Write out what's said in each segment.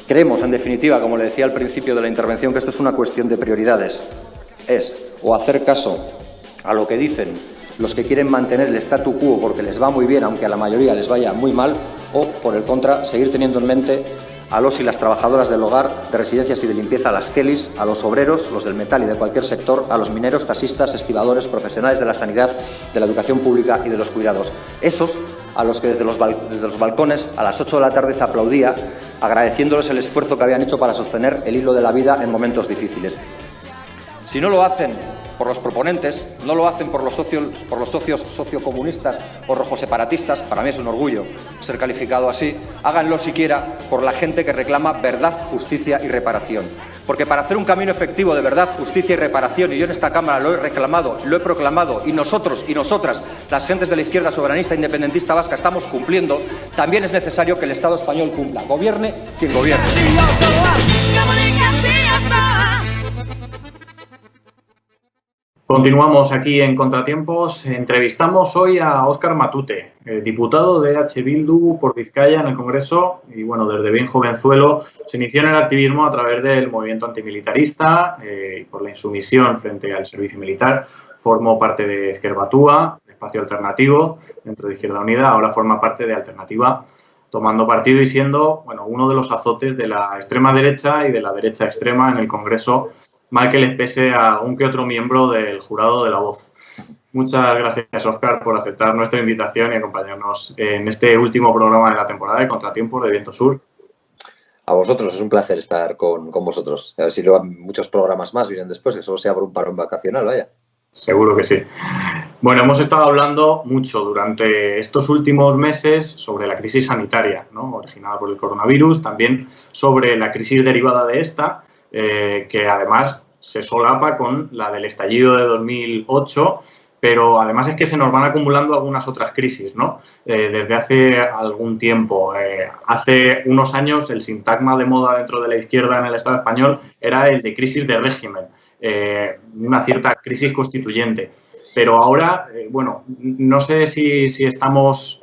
Creemos, en definitiva, como le decía al principio de la intervención, que esto es una cuestión de prioridades. Es o hacer caso a lo que dicen los que quieren mantener el statu quo porque les va muy bien, aunque a la mayoría les vaya muy mal, o, por el contra, seguir teniendo en mente a los y las trabajadoras del hogar, de residencias y de limpieza, a las Kellys, a los obreros, los del metal y de cualquier sector, a los mineros, taxistas, estibadores, profesionales de la sanidad, de la educación pública y de los cuidados. Esos a los que desde los balcones a las 8 de la tarde se aplaudía, agradeciéndoles el esfuerzo que habían hecho para sostener el hilo de la vida en momentos difíciles. Si no lo hacen por los proponentes, no lo hacen por los socios sociocomunistas o rojoseparatistas, para mí es un orgullo ser calificado así, háganlo siquiera por la gente que reclama verdad, justicia y reparación. Porque para hacer un camino efectivo de verdad, justicia y reparación, y yo en esta Cámara lo he reclamado, lo he proclamado, y nosotros y nosotras, las gentes de la izquierda soberanista e independentista vasca, estamos cumpliendo, también es necesario que el Estado español cumpla. Gobierne quien gobierne. Continuamos aquí en Contratiempos. Entrevistamos hoy a Óscar Matute, diputado de H. Bildu por Vizcaya en el Congreso y, bueno, desde bien jovenzuelo se inició en el activismo a través del movimiento antimilitarista y por la insumisión frente al servicio militar. Formó parte de Ezker Batua, espacio alternativo dentro de Izquierda Unida, ahora forma parte de Alternativa, tomando partido y siendo, bueno, uno de los azotes de la extrema derecha y de la derecha extrema en el Congreso, mal que les pese a un que otro miembro del jurado de La Voz. Muchas gracias, Óscar, por aceptar nuestra invitación y acompañarnos en este último programa de la temporada de Contratiempos de Viento Sur. A vosotros, es un placer estar con vosotros. A ver si muchos programas más vienen después, que solo sea por un parón vacacional, vaya. Seguro que sí. Bueno, hemos estado hablando mucho durante estos últimos meses sobre la crisis sanitaria, ¿no?, originada por el coronavirus, también sobre la crisis derivada de esta, que además se solapa con la del estallido de 2008, pero además es que se nos van acumulando algunas otras crisis, ¿no? Desde hace algún tiempo. Hace unos años el sintagma de moda dentro de la izquierda en el Estado español era el de crisis de régimen, una cierta crisis constituyente. Pero ahora, bueno, no sé si estamos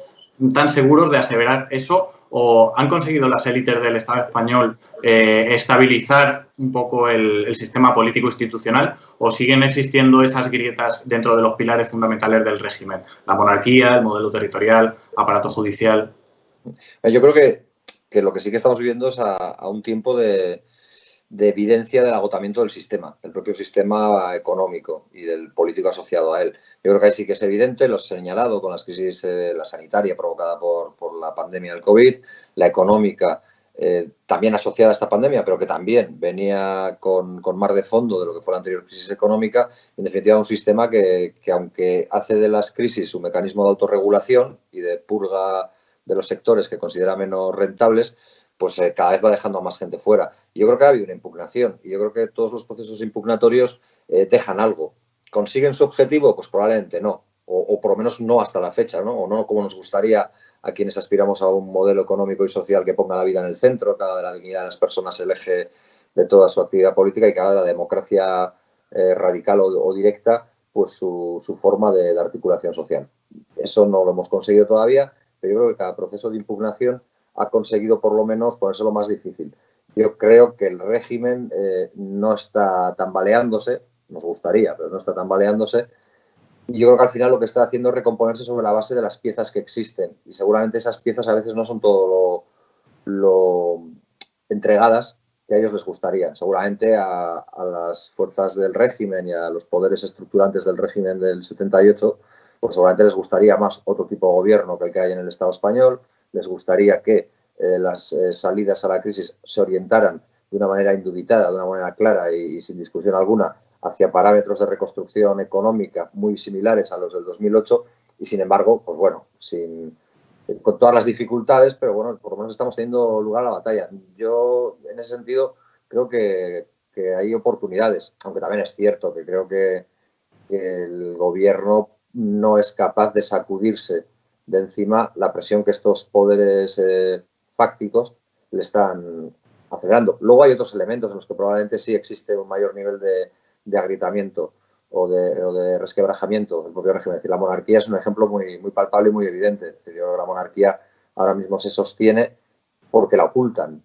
tan seguros de aseverar eso, o han conseguido las élites del Estado español estabilizar un poco el sistema político institucional, o siguen existiendo esas grietas dentro de los pilares fundamentales del régimen: la monarquía, el modelo territorial, aparato judicial. Yo creo que lo que sí que estamos viviendo es a un tiempo de evidencia del agotamiento del sistema, del propio sistema económico y del político asociado a él. Yo creo que ahí sí que es evidente, lo he señalado con las crisis, la sanitaria provocada por la pandemia del COVID, la económica también asociada a esta pandemia, pero que también venía con mar de fondo de lo que fue la anterior crisis económica. En definitiva, un sistema que aunque hace de las crisis un mecanismo de autorregulación y de purga de los sectores que considera menos rentables, pues cada vez va dejando a más gente fuera. Y yo creo que ha habido una impugnación, y yo creo que todos los procesos impugnatorios dejan algo. ¿Consiguen su objetivo? Pues probablemente no, o por lo menos no hasta la fecha, ¿no? O no como nos gustaría a quienes aspiramos a un modelo económico y social que ponga la vida en el centro, que haga de la dignidad de las personas el eje de toda su actividad política y que haga de la democracia radical o directa pues su forma de articulación social. Eso no lo hemos conseguido todavía, pero yo creo que cada proceso de impugnación ha conseguido por lo menos ponérselo más difícil. Yo creo que el régimen no está tambaleándose, nos gustaría, pero no está tambaleándose. Y yo creo que al final lo que está haciendo es recomponerse sobre la base de las piezas que existen. Y seguramente esas piezas a veces no son todo lo entregadas que a ellos les gustaría. Seguramente a las fuerzas del régimen y a los poderes estructurantes del régimen del 78, pues seguramente les gustaría más otro tipo de gobierno que el que hay en el Estado español. Les gustaría que las salidas a la crisis se orientaran de una manera indubitada, de una manera clara y sin discusión alguna hacia parámetros de reconstrucción económica muy similares a los del 2008 y, sin embargo, pues bueno, con todas las dificultades, pero bueno, por lo menos estamos teniendo lugar a la batalla. Yo, en ese sentido, creo que hay oportunidades, aunque también es cierto que creo que el gobierno no es capaz de sacudirse de encima la presión que estos poderes fácticos le están acelerando. Luego hay otros elementos en los que probablemente sí existe un mayor nivel de agrietamiento o de resquebrajamiento del propio régimen. Es decir, la monarquía es un ejemplo muy palpable y muy evidente. Es decir, yo creo que la monarquía ahora mismo se sostiene porque la ocultan.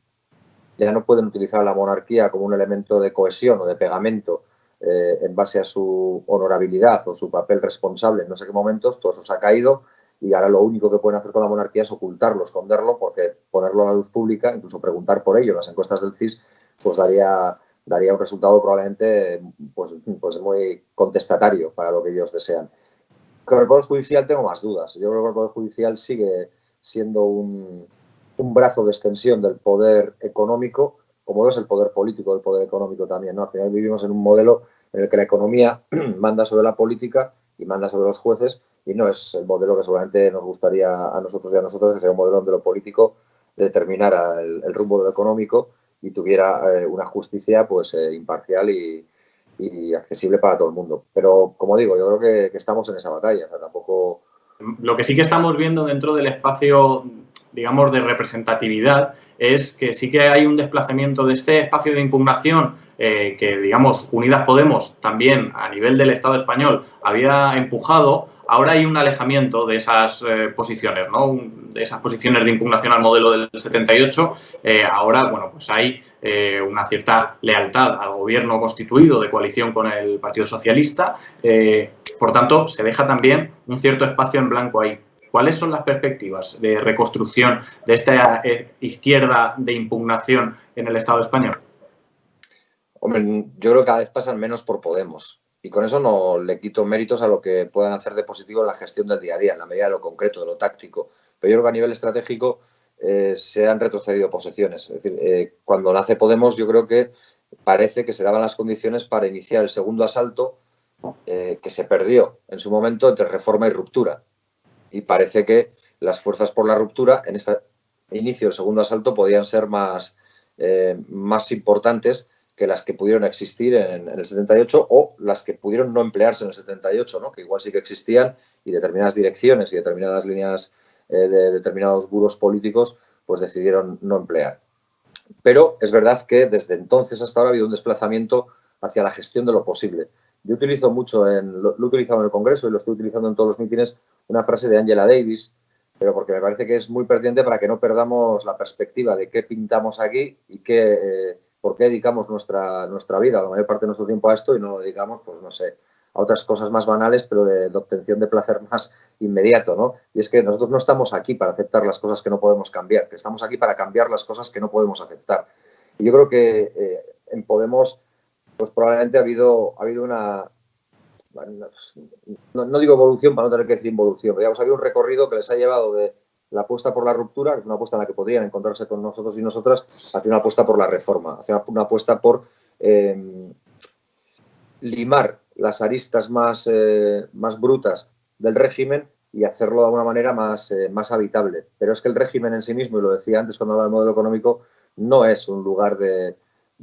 Ya no pueden utilizar la monarquía como un elemento de cohesión o de pegamento en base a su honorabilidad o su papel responsable en no sé qué momentos. Todo eso se ha caído y ahora lo único que pueden hacer con la monarquía es ocultarlo, esconderlo, porque ponerlo a la luz pública, incluso preguntar por ello en las encuestas del CIS, pues daría un resultado probablemente pues muy contestatario para lo que ellos desean. Con el Poder Judicial tengo más dudas. Yo creo que el Poder Judicial sigue siendo un brazo de extensión del poder económico, como lo es el poder político del poder económico también, ¿no? Al final vivimos en un modelo en el que la economía manda sobre la política y manda sobre los jueces, y no es el modelo que seguramente nos gustaría a nosotros y a nosotras, que sea un modelo donde lo político determinara el rumbo de lo económico y tuviera una justicia pues imparcial y accesible para todo el mundo. Pero, como digo, yo creo que estamos en esa batalla. O sea, tampoco... Lo que sí que estamos viendo dentro del espacio, digamos, de representatividad es que sí que hay un desplazamiento de este espacio de impugnación que, digamos, Unidas Podemos también a nivel del Estado español había empujado. Ahora hay un alejamiento de esas posiciones, ¿no? De esas posiciones de impugnación al modelo del 78. Ahora, bueno, pues hay una cierta lealtad al gobierno constituido de coalición con el Partido Socialista. Por tanto, se deja también un cierto espacio en blanco ahí. ¿Cuáles son las perspectivas de reconstrucción de esta izquierda de impugnación en el Estado español? Hombre, yo creo que cada vez pasan menos por Podemos. Y con eso no le quito méritos a lo que puedan hacer de positivo en la gestión del día a día, en la medida de lo concreto, de lo táctico. Pero yo creo que a nivel estratégico se han retrocedido posiciones. Es decir, cuando nace Podemos, yo creo que parece que se daban las condiciones para iniciar el segundo asalto que se perdió en su momento entre reforma y ruptura. Y parece que las fuerzas por la ruptura en este inicio del segundo asalto podían ser más importantes que las que pudieron existir en el 78 o las que pudieron no emplearse en el 78, ¿no? Que igual sí que existían y determinadas direcciones y determinadas líneas de determinados buros políticos pues decidieron no emplear. Pero es verdad que desde entonces hasta ahora ha habido un desplazamiento hacia la gestión de lo posible. Yo utilizo mucho, lo he utilizado en el Congreso y lo estoy utilizando en todos los mítines, una frase de Angela Davis, pero porque me parece que es muy pertinente para que no perdamos la perspectiva de qué pintamos aquí y por qué dedicamos nuestra vida, la mayor parte de nuestro tiempo a esto y no lo dedicamos, pues no sé, a otras cosas más banales, pero de obtención de placer más inmediato, ¿no? Y es que nosotros no estamos aquí para aceptar las cosas que no podemos cambiar, que estamos aquí para cambiar las cosas que no podemos aceptar. Y yo creo que en Podemos, pues probablemente ha habido una... No digo evolución para no tener que decir involución, pero digamos, ha habido un recorrido que les ha llevado de la apuesta por la ruptura, que es una apuesta en la que podrían encontrarse con nosotros y nosotras, hacia una apuesta por la reforma, hacia una apuesta por limar las aristas más brutas del régimen y hacerlo de alguna manera más habitable. Pero es que el régimen en sí mismo, y lo decía antes cuando hablaba del modelo económico, no es un lugar de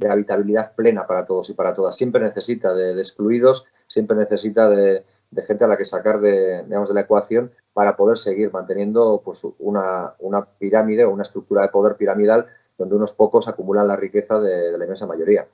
habitabilidad plena para todos y para todas. Siempre necesita de excluidos, siempre necesita de gente a la que sacar de la ecuación para poder seguir manteniendo pues, una pirámide o una estructura de poder piramidal donde unos pocos acumulan la riqueza de la inmensa mayoría.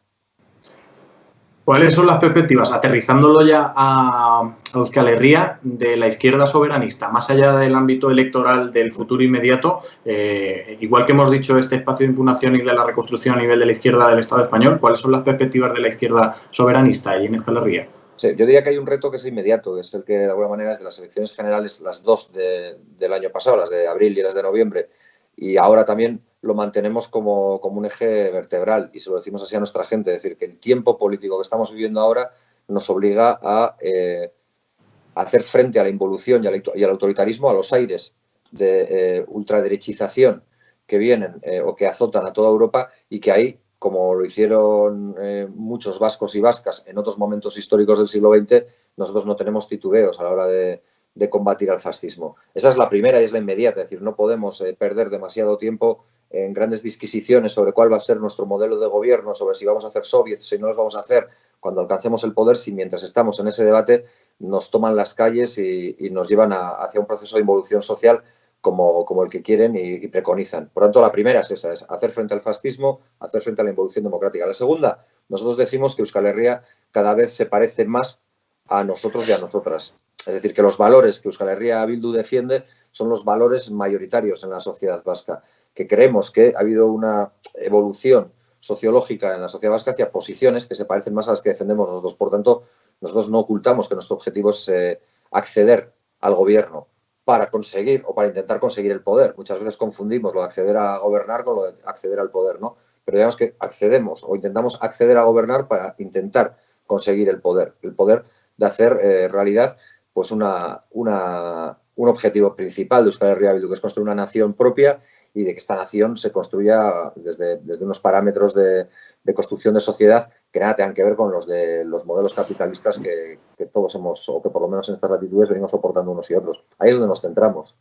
¿Cuáles son las perspectivas, aterrizándolo ya a Euskal Herria, de la izquierda soberanista, más allá del ámbito electoral del futuro inmediato? Igual que hemos dicho este espacio de impugnación y de la reconstrucción a nivel de la izquierda del Estado español, ¿cuáles son las perspectivas de la izquierda soberanista ahí en Euskal Herria? Sí, yo diría que hay un reto que es inmediato, que es el que de alguna manera es de las elecciones generales, las dos del año pasado, las de abril y las de noviembre, y ahora también lo mantenemos como un eje vertebral y se lo decimos así a nuestra gente, es decir, que el tiempo político que estamos viviendo ahora nos obliga a hacer frente a la involución y al autoritarismo, a los aires de ultraderechización que vienen o que azotan a toda Europa y que ahí, como lo hicieron muchos vascos y vascas en otros momentos históricos del siglo XX, nosotros no tenemos titubeos a la hora de combatir al fascismo. Esa es la primera y es la inmediata, es decir, no podemos perder demasiado tiempo en grandes disquisiciones sobre cuál va a ser nuestro modelo de gobierno, sobre si vamos a hacer soviets, si no los vamos a hacer cuando alcancemos el poder, si mientras estamos en ese debate nos toman las calles y nos llevan hacia un proceso de involución social como el que quieren y preconizan. Por tanto, la primera es esa, es hacer frente al fascismo, hacer frente a la involución democrática. La segunda, nosotros decimos que Euskal Herria cada vez se parece más a nosotros y a nosotras. Es decir, que los valores que Euskal Herria Bildu defiende son los valores mayoritarios en la sociedad vasca, que creemos que ha habido una evolución sociológica en la sociedad vasca hacia posiciones que se parecen más a las que defendemos nosotros. Por tanto, nosotros no ocultamos que nuestro objetivo es acceder al gobierno para conseguir o para intentar conseguir el poder. Muchas veces confundimos lo de acceder a gobernar con lo de acceder al poder, ¿no? Pero digamos que accedemos o intentamos acceder a gobernar para intentar conseguir el poder de hacer realidad pues un objetivo principal de Euskal Herria Bildu, que es construir una nación propia y de que esta nación se construya desde unos parámetros de construcción de sociedad que nada tengan que ver con los de los modelos capitalistas que todos hemos, o que por lo menos en estas latitudes venimos soportando unos y otros. Ahí es donde nos centramos.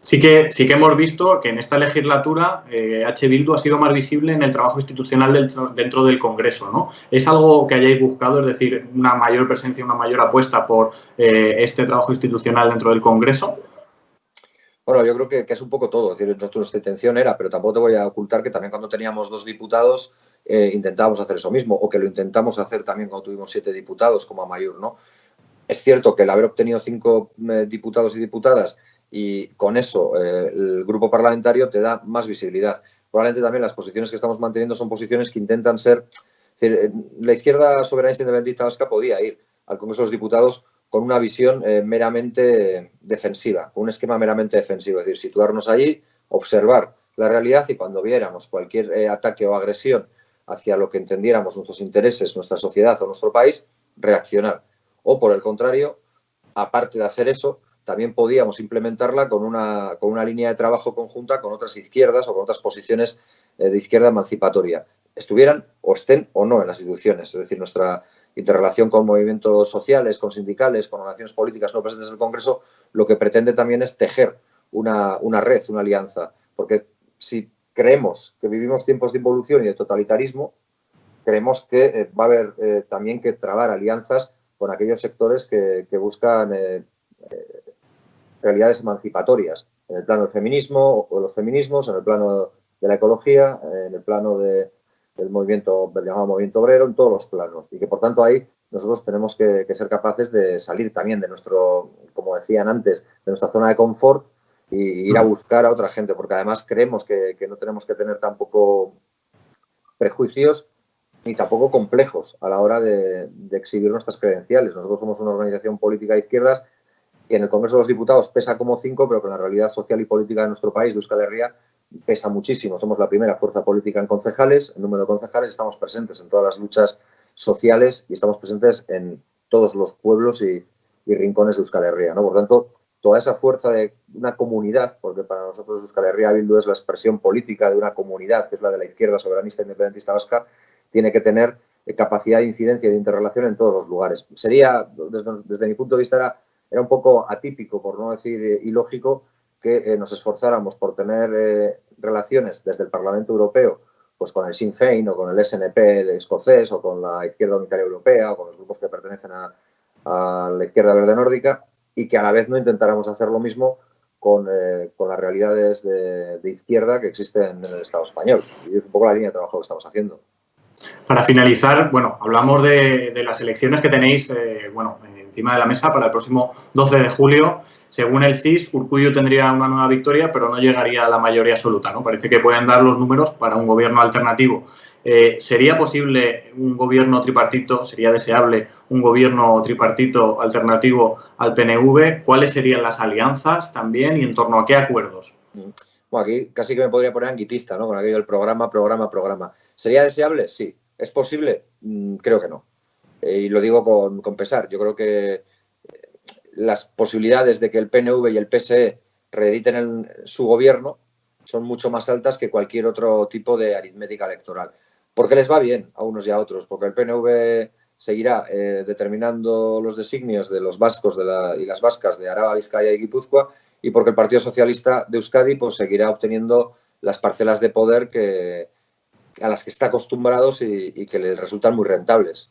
Sí que hemos visto que en esta legislatura H. Bildu ha sido más visible en el trabajo institucional dentro del Congreso, ¿no? ¿Es algo que hayáis buscado, es decir, una mayor presencia, una mayor apuesta por este trabajo institucional dentro del Congreso? Bueno, yo creo que es un poco todo. Es decir, nuestra intención era, pero tampoco te voy a ocultar que también cuando teníamos 2 diputados intentábamos hacer eso mismo, o que lo intentamos hacer también cuando tuvimos 7 diputados como Amaiur, ¿no? Es cierto que el haber obtenido 5 diputados y diputadas y con eso el grupo parlamentario te da más visibilidad. Probablemente también las posiciones que estamos manteniendo son posiciones que intentan ser... Es decir, la izquierda soberanista independentista vasca podía ir al Congreso de los Diputados con una visión meramente defensiva, con un esquema meramente defensivo. Es decir, situarnos allí, observar la realidad y cuando viéramos cualquier ataque o agresión hacia lo que entendiéramos nuestros intereses, nuestra sociedad o nuestro país, reaccionar. O, por el contrario, aparte de hacer eso, también podíamos implementarla con una línea de trabajo conjunta con otras izquierdas o con otras posiciones de izquierda emancipatoria, estuvieran o estén o no en las instituciones. Es decir, nuestra interrelación con movimientos sociales, con sindicales, con organizaciones políticas no presentes en el Congreso, lo que pretende también es tejer una red, una alianza. Porque si creemos que vivimos tiempos de involución y de totalitarismo, creemos que va a haber también que trabar alianzas con aquellos sectores que buscan realidades emancipatorias, en el plano del feminismo o los feminismos, en el plano de la ecología, en el plano del movimiento, del llamado movimiento obrero, en todos los planos. Y que, por tanto, ahí nosotros tenemos que ser capaces de salir también de nuestro, como decían antes, de nuestra zona de confort y ir a buscar a otra gente, porque además creemos que no tenemos que tener tampoco prejuicios ni tampoco complejos a la hora de exhibir nuestras credenciales. Nosotros somos una organización política de izquierdas que en el Congreso de los Diputados pesa como 5, pero que en la realidad social y política de nuestro país, de Euskal Herria, pesa muchísimo. Somos la primera fuerza política en concejales, en número de concejales, estamos presentes en todas las luchas sociales y estamos presentes en todos los pueblos y rincones de Euskal Herria, ¿no? Por tanto, toda esa fuerza de una comunidad, porque para nosotros Euskal Herria Bildu es la expresión política de una comunidad, que es la de la izquierda soberanista independentista vasca, tiene que tener capacidad de incidencia y de interrelación en todos los lugares. Sería, desde mi punto de vista, era un poco atípico, por no decir ilógico, que nos esforzáramos por tener relaciones desde el Parlamento Europeo pues con el Sinn Féin o con el SNP de escocés o con la Izquierda Unitaria Europea o con los grupos que pertenecen a la izquierda verde nórdica y que a la vez no intentáramos hacer lo mismo con las realidades de izquierda que existen en el Estado español. Y es un poco la línea de trabajo que estamos haciendo. Para finalizar, bueno, hablamos de las elecciones que tenéis, encima de la mesa para el próximo 12 de julio. Según el CIS, Urkullu tendría una nueva victoria, pero no llegaría a la mayoría absoluta, ¿no? Parece que pueden dar los números para un gobierno alternativo. ¿Sería posible un gobierno tripartito? ¿Sería deseable un gobierno tripartito alternativo al PNV? ¿Cuáles serían las alianzas también y en torno a qué acuerdos? Bueno, aquí casi que me podría poner anguitista, ¿no? Con aquello del programa. ¿Sería deseable? Sí. ¿Es posible? Creo que no. Y lo digo con pesar. Yo creo que las posibilidades de que el PNV y el PSE reediten su gobierno son mucho más altas que cualquier otro tipo de aritmética electoral. Porque les va bien a unos y a otros. Porque el PNV seguirá determinando los designios de los vascos y las vascas de Araba, Vizcaya y Guipúzcoa, y porque el Partido Socialista de Euskadi pues seguirá obteniendo las parcelas de poder a las que está acostumbrados y que le resultan muy rentables.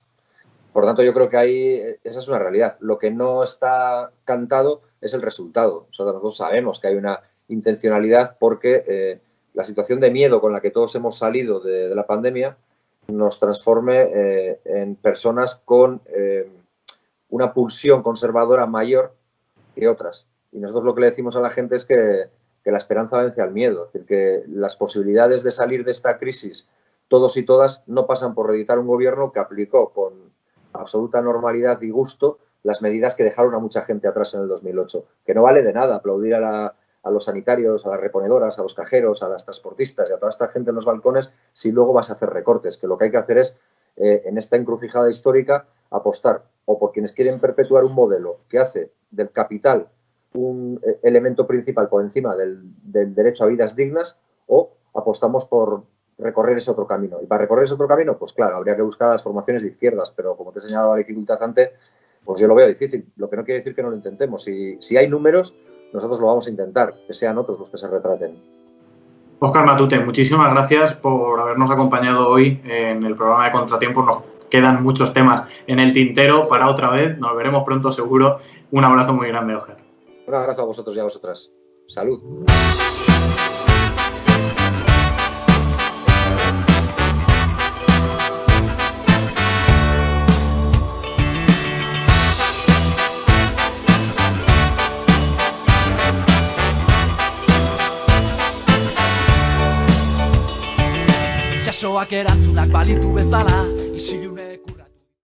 Por tanto, yo creo que ahí esa es una realidad. Lo que no está cantado es el resultado. Nosotros sabemos que hay una intencionalidad porque la situación de miedo con la que todos hemos salido de la pandemia nos transforme en personas con una pulsión conservadora mayor que otras. Y nosotros lo que le decimos a la gente es que la esperanza vence al miedo. Es decir, que las posibilidades de salir de esta crisis, todos y todas, no pasan por reeditar un gobierno que aplicó con absoluta normalidad y gusto las medidas que dejaron a mucha gente atrás en el 2008. Que no vale de nada aplaudir a los sanitarios, a las reponedoras, a los cajeros, a las transportistas y a toda esta gente en los balcones si luego vas a hacer recortes. Que lo que hay que hacer es, en esta encrucijada histórica, apostar o por quienes quieren perpetuar un modelo que hace del capital un elemento principal por encima del derecho a vidas dignas, o apostamos por recorrer ese otro camino. Y para recorrer ese otro camino, pues claro, habría que buscar las formaciones de izquierdas, pero como te he señalado la dificultad antes, pues yo lo veo difícil. Lo que no quiere decir que no lo intentemos. Si hay números, nosotros lo vamos a intentar, que sean otros los que se retraten. Óscar Matute, muchísimas gracias por habernos acompañado hoy en el programa de Contratiempo. Nos quedan muchos temas en el tintero para otra vez. Nos veremos pronto, seguro. Un abrazo muy grande, Óscar. Un abrazo a vosotros y a vosotras. Salud. Itxasoak erantzunak balitu bezala